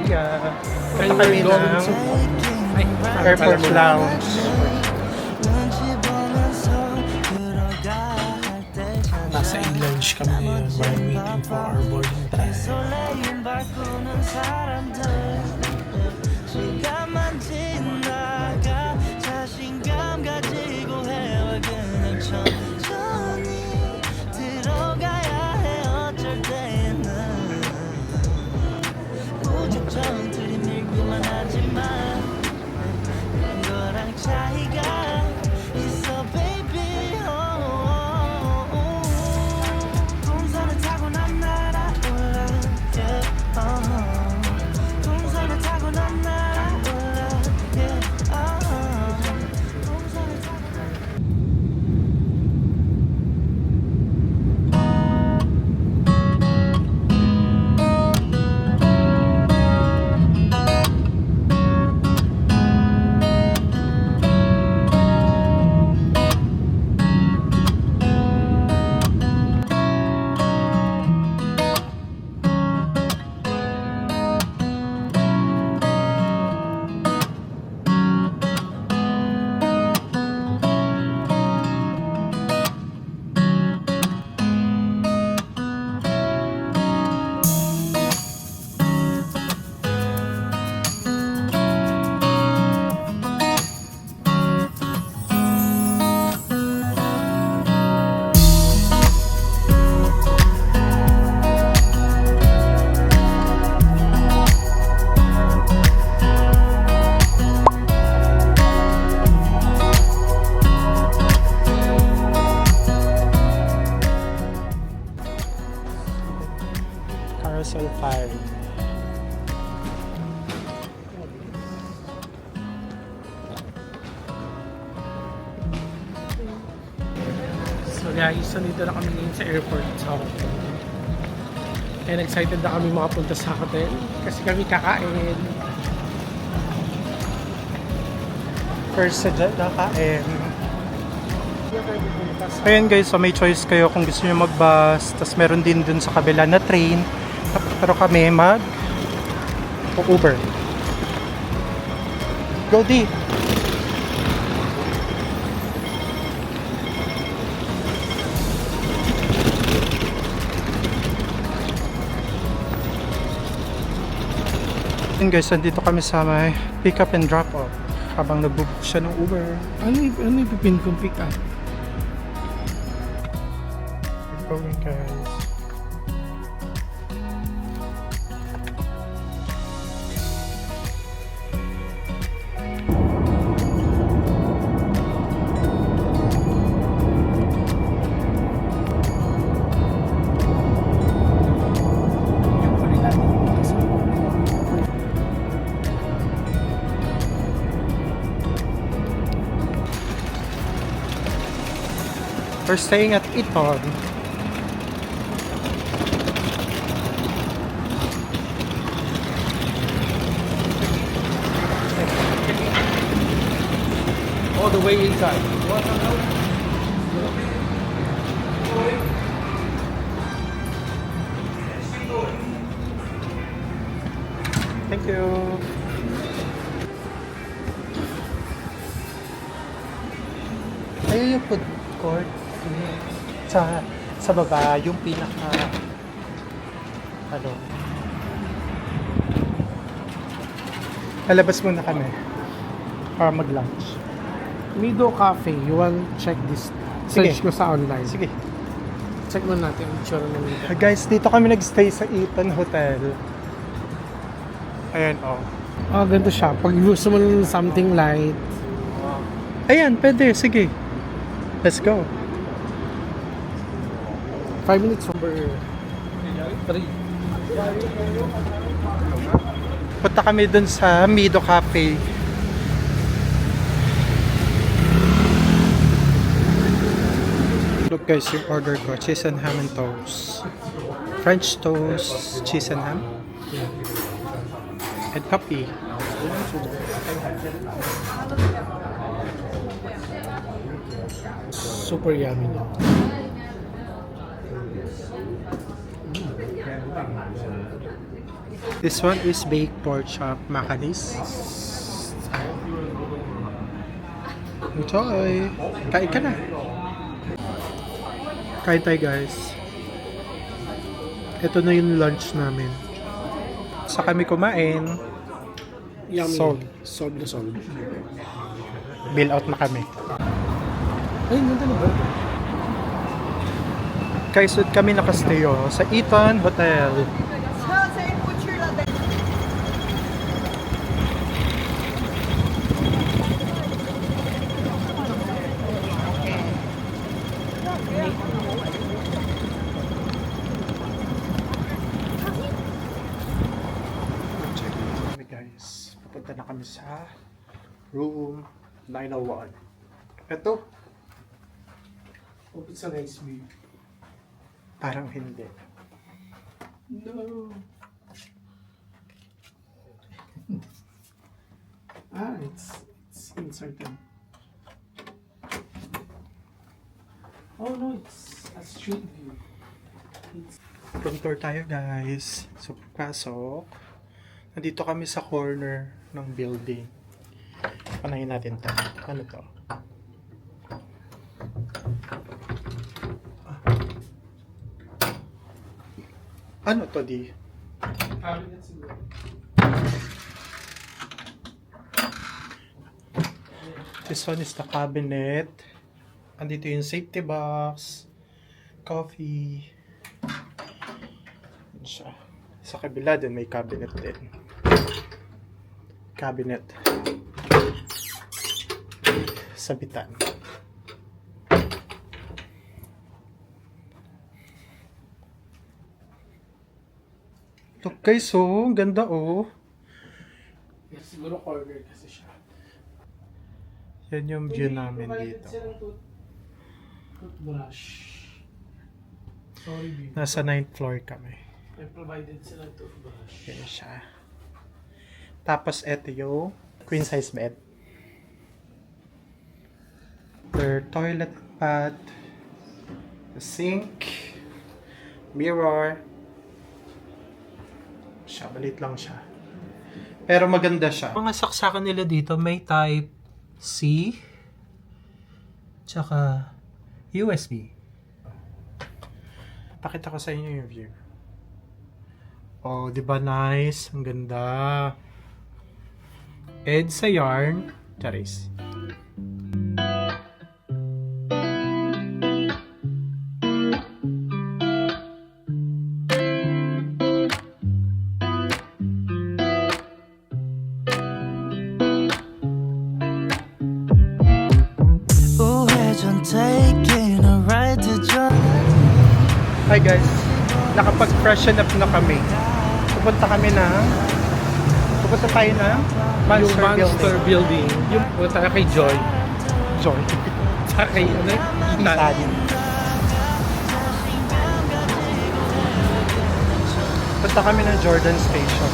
Korea. Punta kami ng Airport Lounge. Nasa A-Lounge kami ngayon while waiting for our boarding time. Carousel 5. So guys, nandito na kami ngayon sa airport sa Hong Kong. And excited na kami makapunta sa hotel kasi kami kakain. First sa nakain. Ayan guys, so may choice kayo kung gusto nyo mag-bus. Tapos meron din dun sa kabila na train. Pero kami Uber. Go D! Ayan guys, nandito kami sa may pick up and drop off. Habang nag-book siya ng Uber. Ano ipipin kong pick up? Keep going guys. We're staying at Iton. All the way inside. Thank you. Ayun yung food court. Sa baba, yung pinaka lalabas muna kami para mag-lunch. Mido Cafe. You want check this? Sige. Search ko sa online. Sige. Check mo natin ang itsura ng Mido. Guys, dito kami nagstay sa Eton Hotel. Ayan, oh. Ganito siya. Pag gusto mo ng something light. Ayan, pwede. Sige. Let's go. 5 minutes number 3. Punta kami dun sa Mido Cafe. Look guys, yung order ko, cheese and ham and toast. French toast, cheese and ham. And coffee. Super yummy. This one is baked pork chop macanis. Enjoy! Kain ka na! Kain tayo guys. Ito na yung lunch namin. Sa kami kumain, Yummy. Sold. Sold na sold. bill out na kami. Ay, nandun na ba? Kaisod kami nakastayo sa Eton Hotel. Check in kami guys. Pupunta na kami sa room 901. Ito, Hope it's a nice view. parang hindi. No. It's inserted. Oh no, it's a street view. It's Room tour tayo guys. So pasok. Nandito kami sa corner ng building. Panayin natin to. Ano to? Ano to di? cabinet siguro. This one is the cabinet. Andito yung safety box. Coffee. Yan siya. Sa kabila din may cabinet din. Cabinet. Sabitan. Look guys, oh. Ang ganda, oh. Yeah, siguro corner kasi siya. Yan yung view namin Provided dito. silang toothbrush. Sorry, babe. Nasa 9th floor kami. May provided silang toothbrush. Yan siya. Tapos eto yung queen size bed. Their toilet pad, the sink, mirror. Siya, balit lang siya. Pero maganda siya. Mga saksakan nila dito may type C tsaka USB. Pakita ko sa inyo yung view. Oh, di ba nice? Ang ganda. Ed sa yarn. Charis. 우회전 taking a ride to John. Hi guys. Nakapag-freshen up na kami. Pupunta tayo na Yung Monster Building. Yung punta ka kay Joy. Joy. Tsaka kay ano? Itan. Punta kami ng Jordan Station.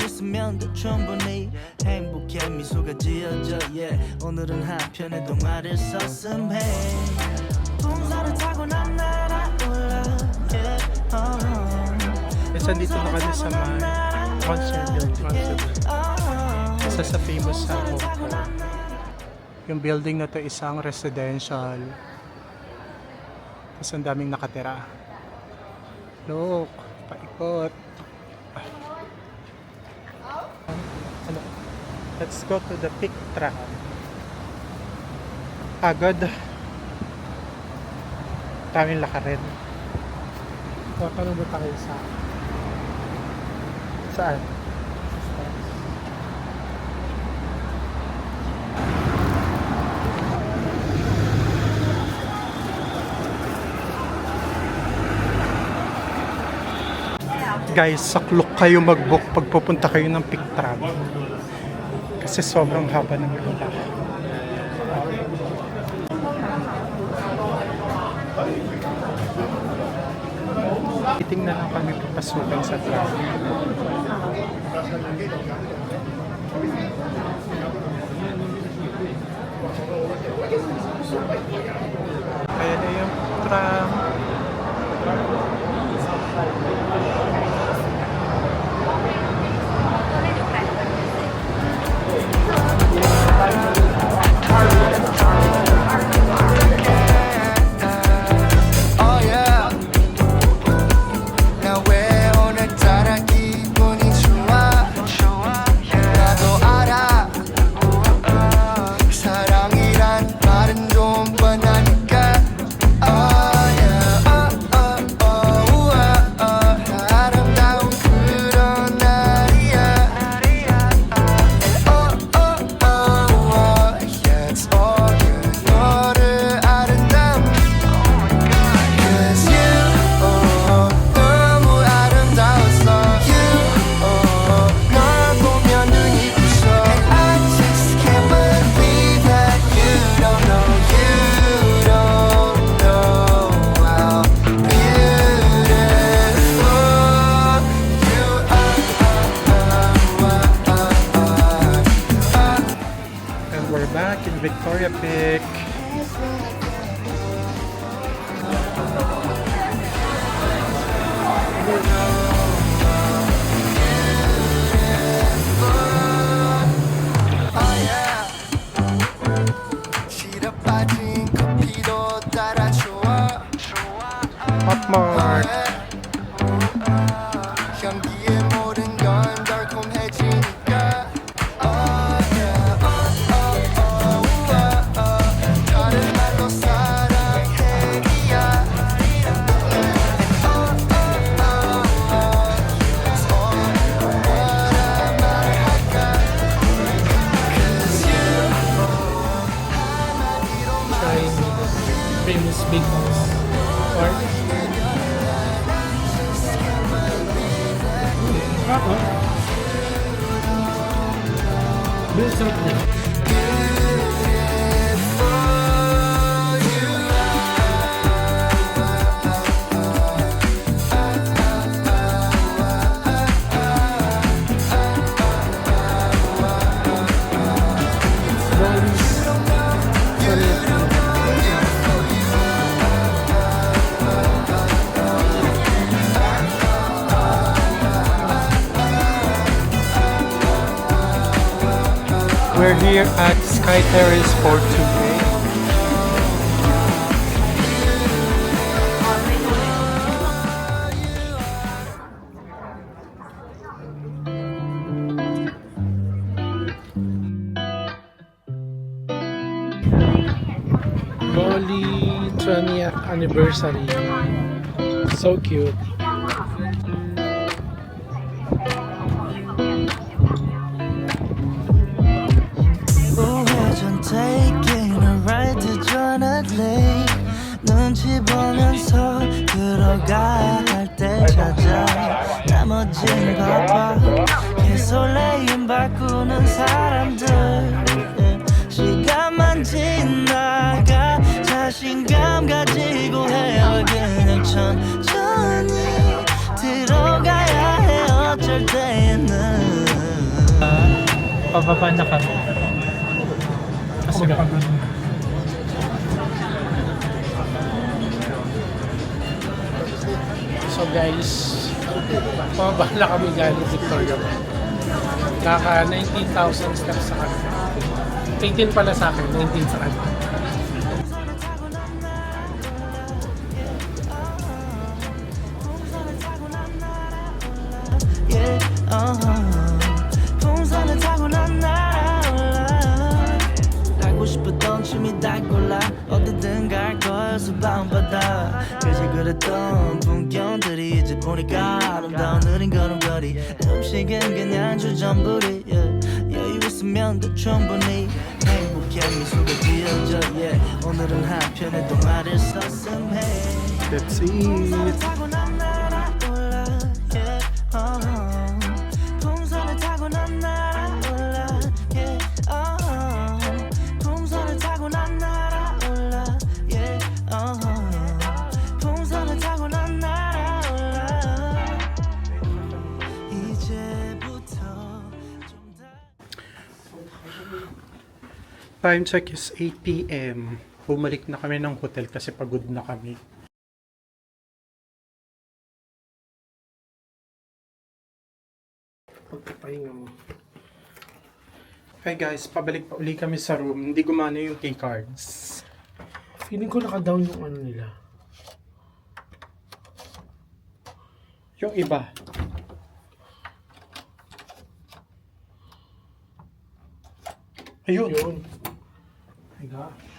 있으면 더 충분히 행복해 미소가 지어져 yeah. 오늘은 한편의 동화를 썼음해 풍선을 타고 난 날아올라 yeah. Isa dito na kami sa may Monster Building. Isa sa famous sa Hong Kong. Yung building na to isang residential. Tapos ang daming nakatira. Look, paikot. Ano? Let's go to the peak track. Agad. Daming lakarin. Paano ba tayo sa... Saan? Guys, saklok kayo mag-book pag pupunta kayo ng Peak Travel. Kasi sobrang haba ng pila. Titingnan lang kami papasukan sa travel. Kaya na yung tram. Oh yeah. 나 왜 오늘따라 기분이 좋아? 나도 알아. 사랑이란 말은 좀 뻔하니까. Oh yeah. 아름다운 그런 날이야. Yeah, it's all you. 너를 아름다운. Cause you 너무 아름다웠어. You 널 보면 눈이 부셔. And I just can't believe that you don't know how beautiful you are. And we're back in Victoria Peak. Oh yeah. 시럽 빠진 커피도 따라 좋아. Hotmart. 향기에 모든 건 달콤해지니까. Oh yeah. 다른 말로 사랑해야. Chinese famous bakeries. Or... Ako? Yung sarap niya. We're here at Sky Terrace for today. Bali 20th anniversary. So cute. 우회전 taking a ride to Jonah Lake. 눈치 보면서 들어가야 할 때 찾아. 나머진 바빠. 개설레임 바꾸는 사람들. 시간만 지나가 자신감 가지고 해요. 그냥 천천히 들어가야 해 어쩔 때는. Pababa na kami. Kasi so guys, pababa na kami galing Victoria. Naka 19,000 steps sa kanya. 18 pala sa akin, 19 sa kanya. 풍선을 타고 난 날아올라. 가고 싶었던 춤이 다 골라. 어디든 갈 거여서 밤바다. 그지 그래 그랬던 풍경들이 이제 보니까 아름다운 느린 걸음걸이 음식은 그냥 주전부리 여유 있으면 더 충분히 행복해 미소가 지어져 오늘은 한편의 동화를 썼음해 That's it. 타고 난 날아올라 풍선을 타고 난 날아올라 풍선을 타고 난 날아올라 풍선을 타고 난 날아올라 이제부터 좀 Time check is 8 p.m. Bumalik na kami ng hotel kasi pagod na kami. Pagpapahinga mo. Hi guys, pabalik pa uli kami sa room. Hindi gumana yung key cards. Feeling ko naka-down yung ano nila. Yung iba. Ayun. Yun. My gosh.